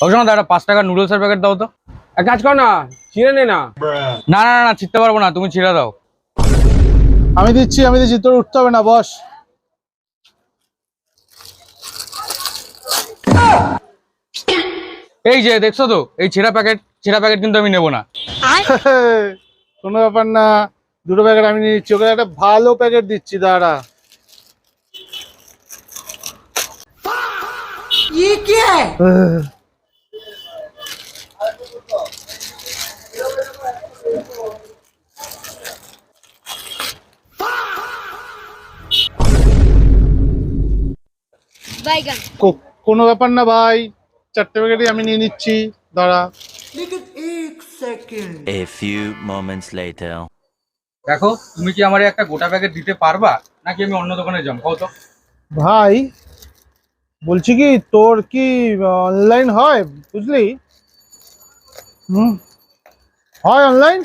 ওর দাদা 5 টাকার নুডলসের প্যাকেট দাও তো। এক কাজ কর না, ছিঁড়ে নে না। না না না ছিঁড়তে পারবো না, তুমি ছিঁড়ে দাও। আমি দিচ্ছি তোর উঠতে হবে না, বস। এই যে দেখছো তো, এই ছেঁড়া প্যাকেট কিন্তু আমি নেবো না। কোনো ব্যাপার না, দুটো প্যাকেট আমি নিয়ে নিচ্ছি। ওকে একটা ভালো প্যাকেট দিচ্ছি, দাঁড়া। ये क्या है? কোনো ব্যাপার না ভাই, 4টে প্যাকেটই আমি নিয়ে নিচ্ছি, দাঁড়া। लेकिन एक second. A few moments later. দেখো তুমি কি আমার একটা গোটা প্যাকেট দিতে পারবা, নাকি আমি অন্য দোকানে যাম, কও তো। ভাই বলছি কি, তোর কি অনলাইন হয়, বুঝলি? হয় অনলাইন।